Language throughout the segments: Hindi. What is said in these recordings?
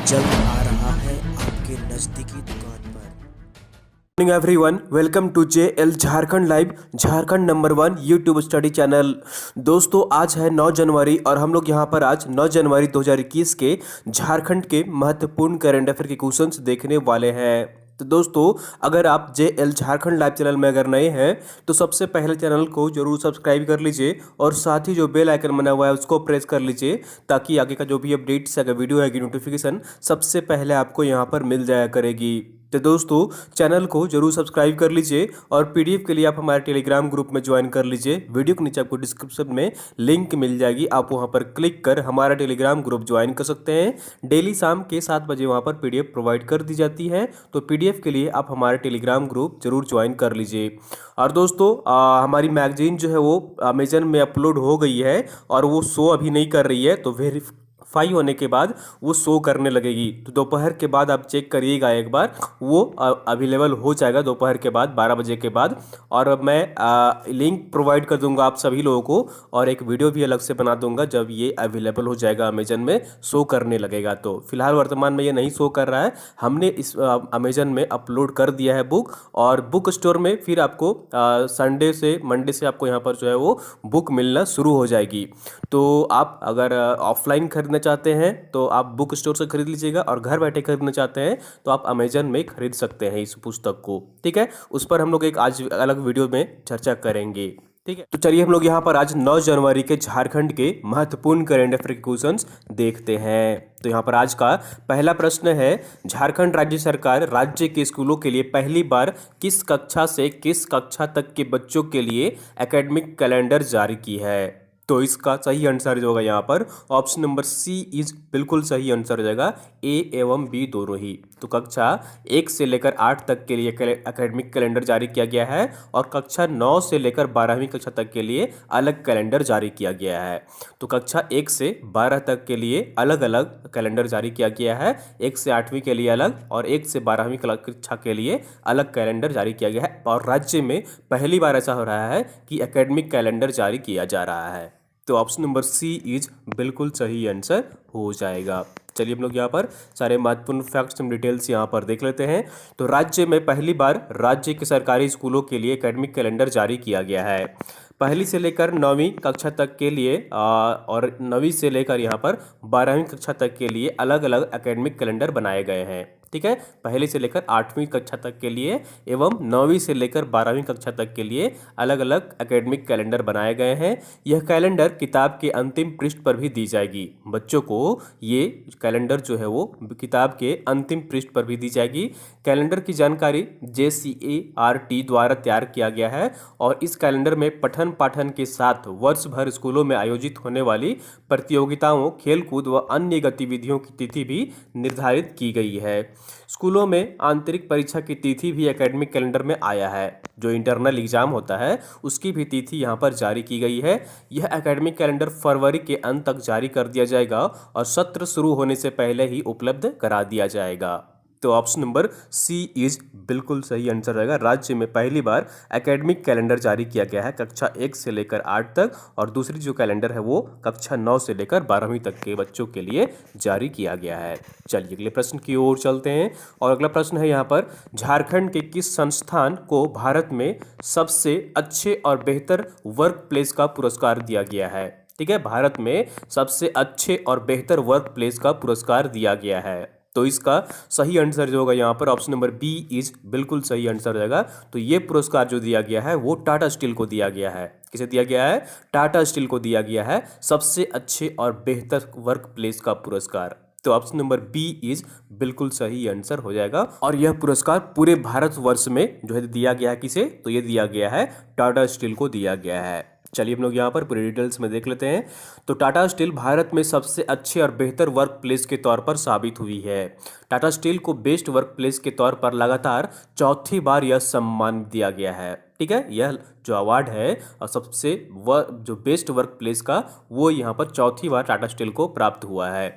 जल्द आ रहा है आपके नज़दीकी दुकान पर। Morning everyone, welcome to JL Jharkhand live, Jharkhand number 1 YouTube study channel. दोस्तों, आज है 9 जनवरी और हम लोग यहाँ पर आज 9 जनवरी 2021 के झारखंड के महत्वपूर्ण करंट अफेयर के क्वेश्चंस देखने वाले हैं। तो दोस्तों, अगर आप JL झारखंड लाइव चैनल में अगर नए हैं तो सबसे पहले चैनल को जरूर सब्सक्राइब कर लीजिए और साथ ही जो बेल आइकन बना हुआ है उसको प्रेस कर लीजिए, ताकि आगे का जो भी अपडेट्स अगर वीडियो है नोटिफिकेशन सबसे पहले आपको यहाँ पर मिल जाया करेगी। तो दोस्तों, चैनल को जरूर सब्सक्राइब कर लीजिए और PDF के लिए आप हमारे टेलीग्राम ग्रुप में ज्वाइन कर लीजिए। वीडियो के नीचे आपको डिस्क्रिप्शन में लिंक मिल जाएगी, आप वहां पर क्लिक कर हमारा टेलीग्राम ग्रुप ज्वाइन कर सकते हैं। डेली शाम के 7 बजे वहां पर PDF प्रोवाइड कर दी जाती है, तो PDF के लिए आप हमारे टेलीग्राम ग्रुप जरूर ज्वाइन कर लीजिए। और दोस्तों, हमारी मैगजीन जो है वो अमेजन में अपलोड हो गई है और वो शो अभी नहीं कर रही है, तो वेरीफाई होने के बाद वो शो करने लगेगी। तो दोपहर के बाद आप चेक करिएगा एक बार, वो अवेलेबल हो जाएगा दोपहर के बाद 12 बजे के बाद। और मैं लिंक प्रोवाइड कर दूंगा आप सभी लोगों को और एक वीडियो भी अलग से बना दूंगा जब ये अवेलेबल हो जाएगा, अमेजन में शो करने लगेगा। तो फिलहाल वर्तमान में ये नहीं शो कर रहा है, हमने इस अमेजन में अपलोड कर दिया है बुक, और बुक स्टोर में फिर आपको संडे से मंडे से आपको यहाँ पर जो है वो बुक मिलना शुरू हो जाएगी। तो आप अगर ऑफलाइन खरीदना चाहते हैं तो आप बुक स्टोर से खरीद लीजिएगा, और घर बैठे खरीदना चाहते हैं तो आप अमेजन में खरीद सकते हैं इस पुस्तक को। ठीक है, उस पर हम लोग एक आज अलग वीडियो में चर्चा करेंगे। ठीक है, तो चलिए हम लोग यहाँ पर आज 9 जनवरी के झारखंड के महत्वपूर्ण करंट अफेयर के क्वेश्चंस देखते हैं। तो यहाँ पर आज का पहला प्रश्न है, झारखंड राज्य सरकार राज्य के स्कूलों के लिए पहली बार किस कक्षा से किस कक्षा तक के बच्चों के लिए एकेडमिक कैलेंडर जारी की है? तो इसका सही आंसर जो होगा यहाँ पर ऑप्शन नंबर सी इज बिल्कुल सही आंसर हो जाएगा, A एवं B दोनों ही। तो कक्षा 1 से लेकर 8 तक के लिए एकेडमिक कैलेंडर जारी किया गया है और कक्षा 9 से लेकर 12वीं कक्षा तक के लिए अलग कैलेंडर जारी किया गया है। तो कक्षा 1 से 12 तक के लिए अलग अलग कैलेंडर जारी किया गया है, 1 से 8वीं के लिए अलग और 1 से 12वीं कक्षा के लिए अलग कैलेंडर जारी किया गया है। और राज्य में पहली बार ऐसा हो रहा है कि एकेडमिक कैलेंडर जारी किया जा रहा है। तो ऑप्शन नंबर सी इज बिल्कुल सही आंसर हो जाएगा। चलिए हम लोग यहाँ पर सारे महत्वपूर्ण फैक्ट्स एंड डिटेल्स यहाँ पर देख लेते हैं। तो राज्य में पहली बार राज्य के सरकारी स्कूलों के लिए एकेडमिक कैलेंडर जारी किया गया है। पहली से लेकर 9वीं कक्षा तक के लिए और 9वीं से लेकर यहाँ पर 12वीं कक्षा तक के लिए अलग अलग एकेडमिक कैलेंडर बनाए गए हैं। ठीक है, पहली से लेकर 8वीं कक्षा तक के लिए एवं 9वीं से लेकर 12वीं कक्षा तक के लिए अलग अलग एकेडमिक कैलेंडर बनाए गए हैं। यह कैलेंडर किताब के अंतिम पृष्ठ पर भी दी जाएगी। बच्चों को ये कैलेंडर जो है वो किताब के अंतिम पृष्ठ पर भी दी जाएगी। कैलेंडर की जानकारी JCART द्वारा तैयार किया गया है और इस कैलेंडर में पठन पाठन के साथ वर्ष भर स्कूलों में आयोजित होने वाली प्रतियोगिताओं, खेलकूद व अन्य गतिविधियों की तिथि भी निर्धारित की गई है। स्कूलों में आंतरिक परीक्षा की तिथि भी एकेडमिक कैलेंडर में आया है। जो इंटरनल एग्जाम होता है उसकी भी तिथि यहाँ पर जारी की गई है। यह एकेडमिक कैलेंडर फरवरी के अंत तक जारी कर दिया जाएगा और सत्र शुरू होने से पहले ही उपलब्ध करा दिया जाएगा। तो ऑप्शन नंबर सी इज बिल्कुल सही आंसर रहेगा। राज्य में पहली बार एकेडमिक कैलेंडर जारी किया गया है कक्षा 1 से लेकर 8 तक, और दूसरी जो कैलेंडर है वो कक्षा 9 से लेकर 12वीं तक के बच्चों के लिए जारी किया गया है। चलिए अगले प्रश्न की ओर चलते हैं, और अगला प्रश्न है यहाँ पर, झारखंड के किस संस्थान को भारत में सबसे अच्छे और बेहतर वर्क प्लेस का पुरस्कार दिया गया है? ठीक है, भारत में सबसे अच्छे और बेहतर वर्क प्लेस का पुरस्कार दिया गया है। तो इसका सही आंसर जो होगा यहाँ पर ऑप्शन नंबर B इज बिल्कुल सही आंसर रहेगा। तो ये पुरस्कार जो दिया गया है वो टाटा स्टील को दिया गया है। किसे दिया गया है? टाटा स्टील को दिया गया है सबसे अच्छे और बेहतर वर्क प्लेस का पुरस्कार। तो ऑप्शन नंबर B इज बिल्कुल सही आंसर हो जाएगा, और यह पुरस्कार पूरे भारतवर्ष में जो है दिया गया है। किसे? तो ये दिया गया है टाटा स्टील को दिया गया है। चलिए हम लोग यहाँ पर पूरी डिटेल्स में देख लेते हैं। तो टाटा स्टील भारत में सबसे अच्छे और बेहतर वर्क प्लेस के तौर पर साबित हुई है। टाटा स्टील को बेस्ट वर्क प्लेस के तौर पर लगातार चौथी बार यह सम्मान दिया गया है। ठीक है, यह जो अवार्ड है और सबसे जो बेस्ट वर्क प्लेस का, वो यहाँ पर चौथी बार टाटा स्टील को प्राप्त हुआ है।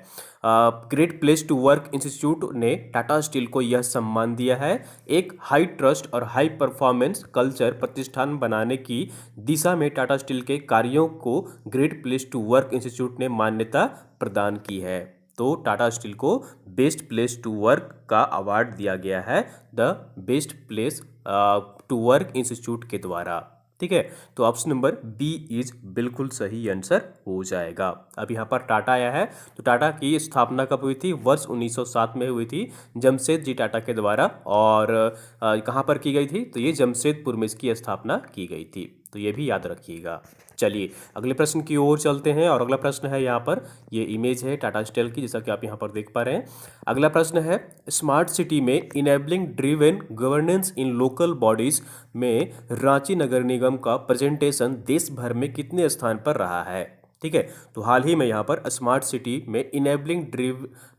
Great place to work institute ने टाटा स्टील को यह सम्मान दिया है। एक हाई ट्रस्ट और हाई परफॉर्मेंस कल्चर प्रतिष्ठान बनाने की दिशा में टाटा स्टील के कार्यों को great place to work institute ने मान्यता प्रदान की है। तो टाटा स्टील को बेस्ट प्लेस टू वर्क का अवार्ड दिया गया है the best place to work institute के द्वारा। ठीक है, तो ऑप्शन नंबर बी इज बिल्कुल सही आंसर हो जाएगा। अब यहाँ पर टाटा आया है, तो टाटा की स्थापना कब हुई थी? वर्ष 1907 में हुई थी जमशेद जी टाटा के द्वारा। और कहाँ पर की गई थी? तो ये जमशेदपुर में इसकी स्थापना की गई थी, तो ये भी याद रखिएगा। चलिए अगले प्रश्न की ओर चलते हैं, और अगला प्रश्न है यहाँ पर, ये इमेज है टाटा स्टील की, जैसा कि आप यहाँ पर देख पा रहे हैं। अगला प्रश्न है, स्मार्ट सिटी में इनेबलिंग ड्रिवेन गवर्नेंस इन लोकल बॉडीज में रांची नगर निगम का प्रेजेंटेशन देश भर में कितने स्थान पर रहा है? ठीक है, तो हाल ही में यहाँ पर स्मार्ट सिटी में इनेबलिंग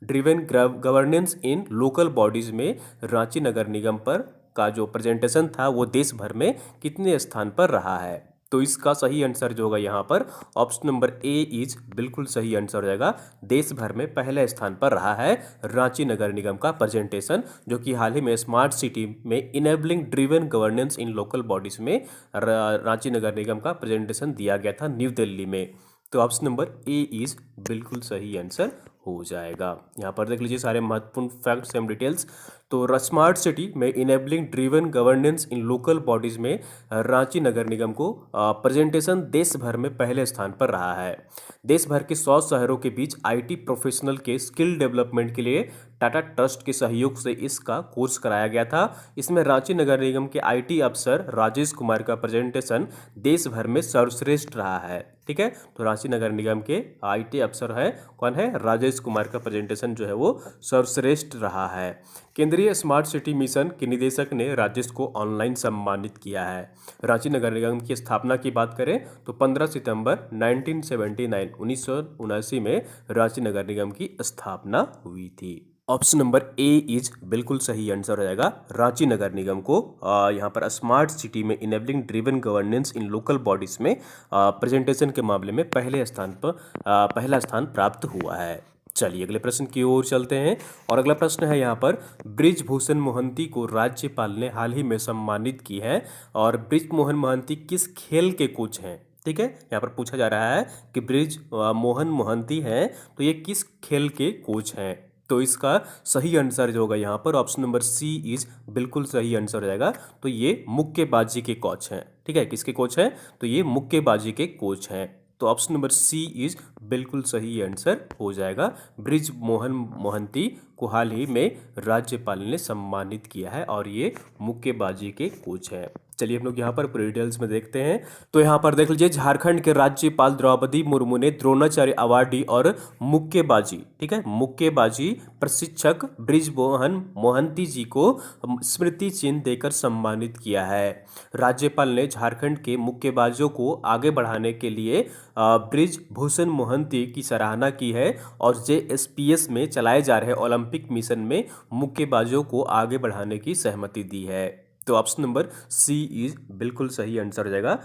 ड्रिवेन गवर्नेंस इन लोकल बॉडीज में रांची नगर निगम पर का जो प्रेजेंटेशन था वो देश भर में कितने स्थान पर रहा है? तो इसका सही आंसर जो होगा यहाँ पर ऑप्शन नंबर ए इज बिल्कुल सही आंसर हो जाएगा। देश भर में पहले स्थान पर रहा है रांची नगर निगम का प्रेजेंटेशन, जो कि हाल ही में स्मार्ट सिटी में इनेबलिंग ड्रिवन गवर्नेंस इन लोकल बॉडीज में रांची नगर निगम का प्रेजेंटेशन दिया गया था न्यू दिल्ली में। तो ऑप्शन नंबर ए इज बिल्कुल सही आंसर हो जाएगा। यहाँ पर देख लीजिए सारे महत्वपूर्ण फैक्ट्स एंड डिटेल्स। तो स्मार्ट सिटी में इनेबलिंग ड्रिवन गवर्नेंस इन लोकल बॉडीज में रांची नगर निगम को प्रेजेंटेशन देश भर में पहले स्थान पर रहा है। देश भर के 100 शहरों के बीच आईटी प्रोफेशनल के स्किल डेवलपमेंट के लिए टाटा ट्रस्ट के सहयोग से इसका कोर्स कराया गया था। इसमें रांची नगर निगम के आईटी अफसर राजेश कुमार का प्रेजेंटेशन देश भर में सर्वश्रेष्ठ रहा है। ठीक है, तो रांची नगर निगम के आईटी अफसर है कौन है? राजेश कुमार का प्रेजेंटेशन जो है वो सर्वश्रेष्ठ रहा है। केंद्रीय स्मार्ट सिटी मिशन के निदेशक ने राजेश को ऑनलाइन सम्मानित किया है। रांची नगर निगम की स्थापना की बात करें तो 15 सितंबर 1979 में रांची नगर निगम की स्थापना हुई थी। ऑप्शन नंबर ए इज बिल्कुल सही आंसर हो जाएगा। रांची नगर निगम को यहाँ पर स्मार्ट सिटी में इनेबलिंग ड्रिवन गवर्नेंस इन लोकल बॉडीज में प्रेजेंटेशन के मामले में पहला स्थान प्राप्त हुआ है। चलिए अगले प्रश्न की ओर चलते हैं, और अगला प्रश्न है यहाँ पर, ब्रिजभूषण मोहंती को राज्यपाल ने हाल ही में सम्मानित की है, और ब्रिजमोहन मोहंती किस खेल के कोच हैं? ठीक है, यहाँ पर पूछा जा रहा है कि ब्रिजमोहन मोहंती हैं तो ये किस खेल के कोच हैं? तो इसका सही आंसर जो होगा यहाँ पर ऑप्शन नंबर सी इज बिल्कुल सही आंसर हो जाएगा। तो ये मुक्केबाजी के कोच हैं। ठीक है, किसके कोच हैं? तो ये मुक्केबाजी के कोच हैं। तो ऑप्शन नंबर सी इज बिल्कुल सही आंसर हो जाएगा। ब्रिजमोहन मोहंती को हाल ही में राज्यपाल ने सम्मानित किया है, और ये मुक्केबाजी के कोच हैं। चलिए हम लोग यहाँ पर पूरी डिटेल्स में देखते हैं। तो यहाँ पर देख लीजिए, झारखंड के राज्यपाल द्रौपदी मुर्मू ने द्रोणाचार्य अवार्डी और मुक्केबाजी, ठीक है, मुक्केबाजी प्रशिक्षक ब्रिजमोहन मोहंती जी को स्मृति चिन्ह देकर सम्मानित किया है। राज्यपाल ने झारखंड के मुक्केबाजों को आगे बढ़ाने के लिए ब्रिजभूषण मोहंती की सराहना की है, और JSPS में चलाए जा रहे ओलंपिक मिशन में मुक्केबाजों को आगे बढ़ाने की सहमति दी है। तो ऑप्शन नंबर सी इज बिल्कुल सही आंसर हो जाएगा।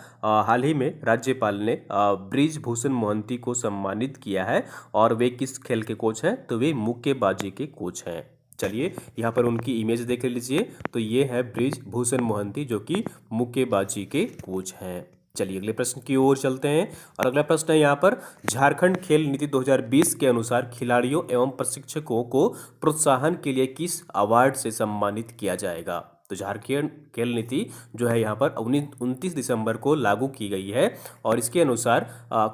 हाल ही में राज्यपाल ने ब्रिजभूषण मोहंती को सम्मानित किया है, और वे किस खेल के कोच हैं? तो वे मुक्केबाजी के कोच हैं। चलिए यहाँ पर उनकी इमेज देख लीजिए, तो ये है ब्रिजभूषण मोहंती जो कि मुक्केबाजी के कोच हैं। चलिए अगले प्रश्न की ओर चलते हैं, और अगला प्रश्न है यहाँ पर, झारखंड खेल नीति 2020 के अनुसार खिलाड़ियों एवं प्रशिक्षकों को प्रोत्साहन के लिए किस अवार्ड से सम्मानित किया जाएगा? तो झारखंड खेल नीति जो है यहाँ पर 29 दिसंबर को लागू की गई है, और इसके अनुसार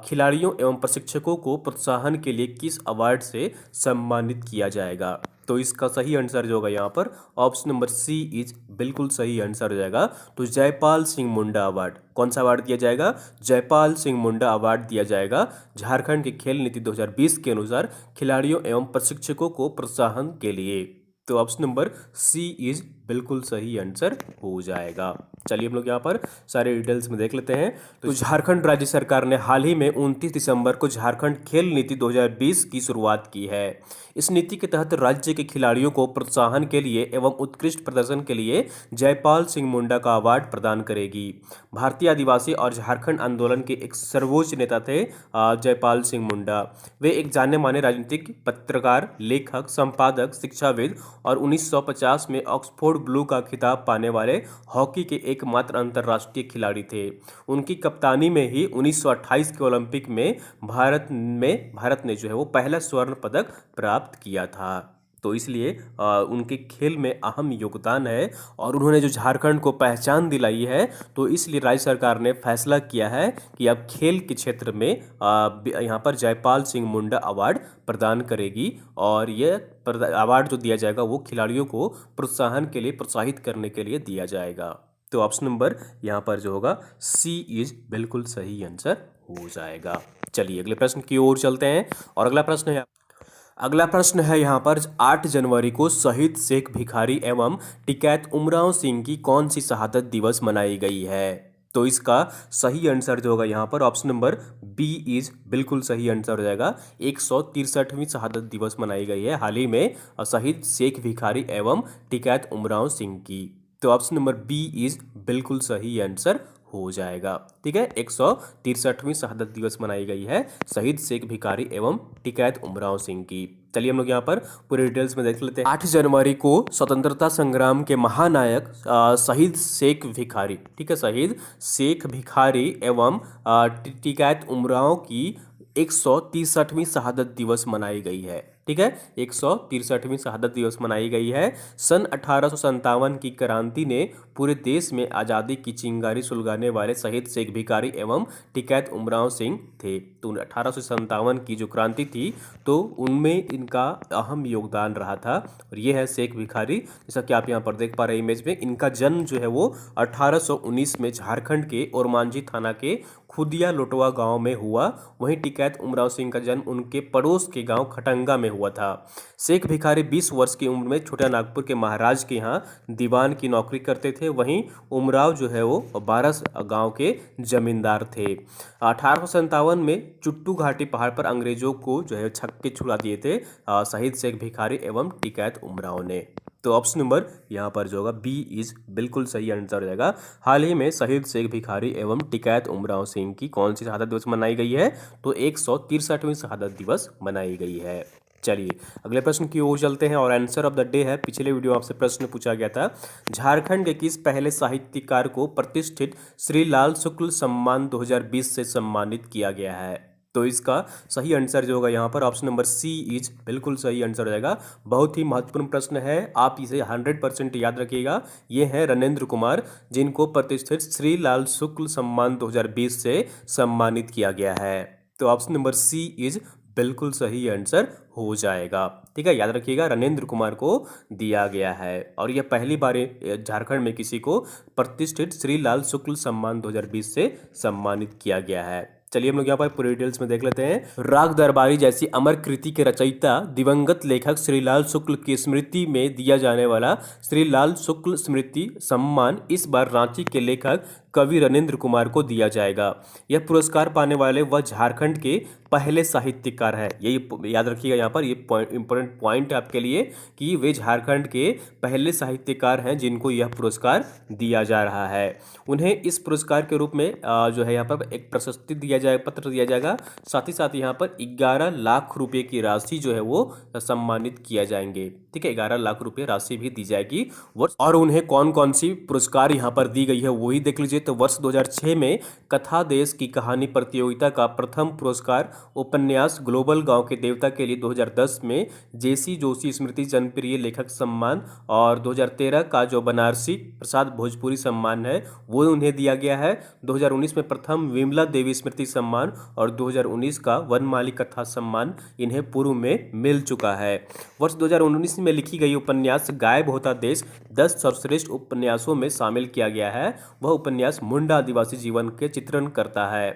खिलाड़ियों एवं प्रशिक्षकों को प्रोत्साहन के लिए किस अवार्ड से सम्मानित किया जाएगा? तो इसका सही आंसर जो होगा यहाँ पर ऑप्शन नंबर सी इज बिल्कुल सही आंसर हो जाएगा। तो जयपाल सिंह मुंडा अवार्ड, कौन सा अवार्ड दिया जाएगा? जयपाल सिंह मुंडा अवार्ड दिया जाएगा झारखंड के खेल नीति 2020 के अनुसार खिलाड़ियों एवं प्रशिक्षकों को प्रोत्साहन के लिए। तो ऑप्शन नंबर सी इज बिल्कुल सही आंसर हो जाएगा। चलिए हम लोग यहाँ पर सारे डिटेल्स में देख लेते हैं। तो झारखंड राज्य सरकार ने हाल ही में 29 दिसंबर को झारखंड खेल नीति 2020 की शुरुआत की है। इस नीति के तहत राज्य के खिलाड़ियों को प्रोत्साहन के लिए एवं उत्कृष्ट प्रदर्शन के लिए जयपाल सिंह मुंडा का अवार्ड प्रदान करेगी। भारतीय आदिवासी और झारखंड आंदोलन के एक सर्वोच्च नेता थे जयपाल सिंह मुंडा। वे एक जाने माने राजनीतिक, पत्रकार, लेखक, संपादक, शिक्षाविद और 1950 में ऑक्सफोर्ड गोल्ड ब्लू का खिताब पाने वाले हॉकी के एकमात्र अंतर्राष्ट्रीय खिलाड़ी थे। उनकी कप्तानी में ही 1928 के ओलंपिक में भारत ने जो है वो पहला स्वर्ण पदक प्राप्त किया था। तो इसलिए उनके खेल में अहम योगदान है और उन्होंने जो झारखंड को पहचान दिलाई है, तो इसलिए राज्य सरकार ने फैसला किया है कि अब खेल के क्षेत्र में यहाँ पर जयपाल सिंह मुंडा अवार्ड प्रदान करेगी और यह अवार्ड जो दिया जाएगा वो खिलाड़ियों को प्रोत्साहन के लिए, प्रोत्साहित करने के लिए दिया जाएगा। तो ऑप्शन नंबर यहाँ पर जो होगा सी इज बिल्कुल सही आंसर हो जाएगा। चलिए अगले प्रश्न की ओर चलते हैं और अगला प्रश्न है यहाँ पर 8 जनवरी को शहीद शेख भिखारी एवं टिकैत उमराव सिंह की कौन सी शहादत दिवस मनाई गई है? तो इसका सही आंसर जो होगा यहाँ पर ऑप्शन नंबर बी इज बिल्कुल सही आंसर हो जाएगा। 163वीं शहादत दिवस मनाई गई है हाल ही में शहीद शेख भिखारी एवं टिकैत उमराव सिंह की। तो ऑप्शन नंबर बी इज बिल्कुल सही आंसर हो जाएगा। ठीक है, 163वीं शहादत दिवस मनाई गई है शहीद शेख भिखारी एवं टिकैत उमराव सिंह की। चलिए हम लोग यहाँ पर पूरे डिटेल्स में देख लेते हैं। 8 जनवरी को स्वतंत्रता संग्राम के महानायक शहीद शेख भिखारी, ठीक है, शहीद शेख भिखारी एवं टिकैत उमराव की 163वीं शहादत दिवस मनाई गई है। ठीक है, 163वीं शहादत दिवस मनाई गई है। सन 1857 की क्रांति ने पूरे देश में आज़ादी की चिंगारी सुलगाने वाले शहीद शेख भिखारी एवं टिकैत उमराव सिंह थे। तो 1857 की जो क्रांति थी तो उनमें इनका अहम योगदान रहा था और ये है शेख भिखारी। जैसा कि आप यहाँ पर देख पा रहे हैं इमेज में, इनका जन्म जो है वो 1819 में झारखंड के ओरमांझी थाना के खुदिया लोटवा गांव में हुआ। वहीं टिकैत उमराव सिंह का जन्म उनके पड़ोस के गांव खटंगा में हुआ था। शेख भिखारी 20 वर्ष की उम्र में छोटा नागपुर के महाराज के यहाँ दीवान की नौकरी करते थे। वहीं उमराव जो है वो 12 गांव के जमींदार थे। 1857 में चुट्टू घाटी पहाड़ पर अंग्रेजों को जो है छक्के छुड़ा दिए थे शहीद शेख भिखारी एवं टिकैत उमराव ने। तो ऑप्शन नंबर यहाँ पर जो होगा बी इज बिल्कुल सही आंसर हो जाएगा। हाल ही में शहीद शेख भिखारी एवं टिकैत उमराव सिंह की कौन सी शहादत दिवस मनाई गई है? तो 163वीं शहादत दिवस मनाई गई है। चलिए अगले प्रश्न की ओर चलते हैं और आंसर ऑफ द डे है। पिछले वीडियो में आपसे प्रश्न पूछा गया था, झारखंड के किस पहले साहित्यकार को प्रतिष्ठित श्री लाल शुक्ल सम्मान 2020 से सम्मानित किया गया है? तो इसका सही आंसर जो होगा यहाँ पर ऑप्शन नंबर सी इज बिल्कुल सही आंसर हो जाएगा। बहुत ही महत्वपूर्ण प्रश्न है, आप इसे 100% याद रखिएगा। ये है रणेंद्र कुमार, जिनको प्रतिष्ठित श्री लाल शुक्ल सम्मान 2020 से सम्मानित किया गया है। तो ऑप्शन नंबर सी इज बिल्कुल सही आंसर हो जाएगा। ठीक है, याद रखिएगा रणेंद्र कुमार को दिया गया है और यह पहली बार झारखंड में किसी को प्रतिष्ठित श्री लाल शुक्ल सम्मान 2020 से सम्मानित किया गया है। चलिए हम लोग यहाँ पर पूरी डिटेल्स में देख लेते हैं। राग दरबारी जैसी अमर कृति के रचयिता दिवंगत लेखक श्रीलाल शुक्ल की स्मृति में दिया जाने वाला श्रीलाल शुक्ल स्मृति सम्मान इस बार रांची के लेखक कवि रणेंद्र कुमार को दिया जाएगा। यह पुरस्कार पाने वाले वह झारखंड के पहले साहित्यकार है। यही याद रखिएगा, यहाँ पर ये इंपॉर्टेंट पॉइंट है आपके लिए कि वे झारखंड के पहले साहित्यकार हैं जिनको यह पुरस्कार दिया जा रहा है। उन्हें इस पुरस्कार के रूप में जो है यहाँ पर एक प्रशस्ति दिया जाए, पत्र दिया जाएगा। साथ ही साथ यहाँ पर 11 लाख रुपए की राशि जो है वो सम्मानित किया जाएंगे। ठीक है, 11 लाख रुपए राशि भी दी जाएगी। और उन्हें कौन कौन सी पुरस्कार यहाँ पर दी गई है वही देख लीजिए। तो वर्ष 2006 में कथा देश की कहानी प्रतियोगिता का प्रथम पुरस्कार उपन्यास ग्लोबल गांव के देवता के लिए 2010 में जेसी जोशी स्मृति जनप्रिय लेखक सम्मान और 2013 का जो बनारसी प्रसाद भोजपुरी सम्मान है वो उन्हें दिया गया है। 2019 में प्रथम विमला देवी स्मृति सम्मान और 2019 का वनमाली कथा सम्मान इन्हें पूर्व में मिल चुका है। वर्ष 2019 में लिखी गई उपन्यास गायब होता देश 10 सर्वश्रेष्ठ उपन्यासों में शामिल किया गया है। वह उपन्यास मुंडा आदिवासी जीवन के चित्रण करता है।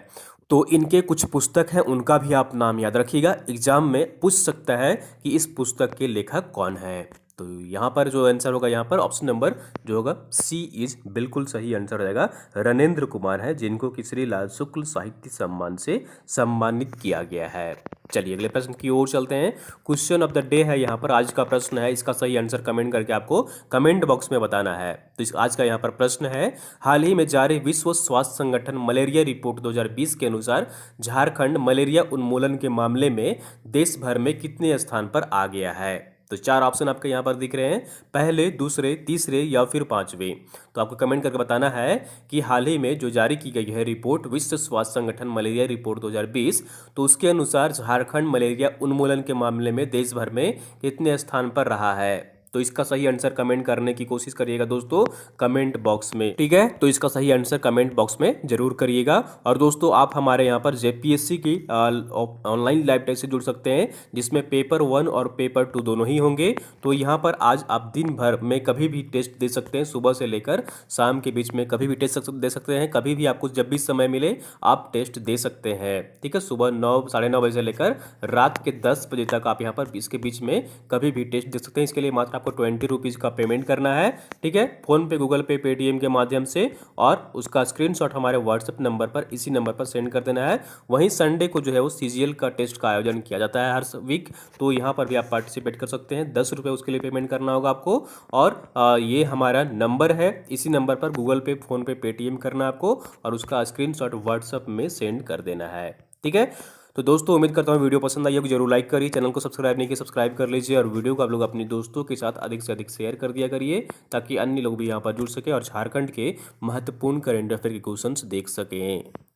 तो इनके कुछ पुस्तक हैं, उनका भी आप नाम याद रखिएगा, एग्जाम में पूछ सकता है कि इस पुस्तक के लेखक कौन है। तो यहाँ पर जो आंसर होगा यहाँ पर ऑप्शन नंबर जो होगा सी इज बिल्कुल सही आंसर हो जाएगा। रणेंद्र कुमार है जिनको कि श्री लाल शुक्ल साहित्य सम्मान से सम्मानित किया गया है। चलिए अगले प्रश्न की ओर चलते हैं। क्वेश्चन ऑफ द डे है यहाँ पर, आज का प्रश्न है, इसका सही आंसर कमेंट करके आपको कमेंट बॉक्स में बताना है। तो आज का यहाँ पर प्रश्न है, हाल ही में जारी विश्व स्वास्थ्य संगठन मलेरिया रिपोर्ट 2020 के अनुसार झारखंड मलेरिया उन्मूलन के मामले में देश भर में कितने स्थान पर आ गया है? तो 4 ऑप्शन आपके यहाँ पर दिख रहे हैं, पहले, दूसरे, तीसरे या फिर पांचवे। तो आपको कमेंट करके बताना है कि हाल ही में जो जारी की गई है रिपोर्ट विश्व स्वास्थ्य संगठन मलेरिया रिपोर्ट 2020, तो उसके अनुसार झारखंड मलेरिया उन्मूलन के मामले में देश भर में कितने स्थान पर रहा है। तो इसका सही आंसर कमेंट करने की कोशिश करिएगा दोस्तों कमेंट बॉक्स में, ठीक है। तो इसका सही आंसर कमेंट बॉक्स में जरूर करिएगा। और दोस्तों आप हमारे यहाँ पर जेपीएससी की ऑनलाइन लाइव टेस्ट से जुड़ सकते हैं, जिसमें पेपर 1 और पेपर 2 दोनों ही होंगे। तो यहाँ पर आज आप दिन भर में कभी भी टेस्ट दे सकते हैं, सुबह से लेकर शाम के बीच में कभी भी टेस्ट दे सकते हैं। कभी भी आपको जब भी समय मिले आप टेस्ट दे सकते हैं, ठीक है। सुबह 9 साढ़े 9 बजे से लेकर रात के 10 बजे तक आप यहाँ पर इसके बीच में कभी भी टेस्ट दे सकते हैं। इसके लिए मात्र आपको 20 रुपीज़ का पेमेंट करना है, ठीक है, फोन पे, गूगल पे, पेटीएम के माध्यम से, और उसका स्क्रीनशॉट हमारे व्हाट्सएप नंबर पर, इसी नंबर पर सेंड कर देना है। वहीं संडे को जो है वो सीजीएल का टेस्ट का आयोजन किया जाता है हर वीक, तो यहाँ पर भी आप पार्टिसिपेट कर सकते हैं। 10 रुपये उसके लिए पेमेंट करना होगा आपको। और ये हमारा नंबर है, इसी नंबर पर गूगल पे, फोन पे, पेटीएम करना है आपको, और उसका स्क्रीनशॉट व्हाट्सएप में सेंड कर देना है, ठीक है। तो दोस्तों उम्मीद करता हूँ वीडियो पसंद आई होगी, जरूर लाइक करिए, चैनल को सब्सक्राइब नहीं किया सब्सक्राइब कर लीजिए, और वीडियो को आप लोग अपने दोस्तों के साथ अधिक से अधिक शेयर कर दिया करिए, ताकि अन्य लोग भी यहाँ पर जुड़ सके और झारखंड के महत्वपूर्ण करेंट अफेयर के क्वेश्चंस देख सकें।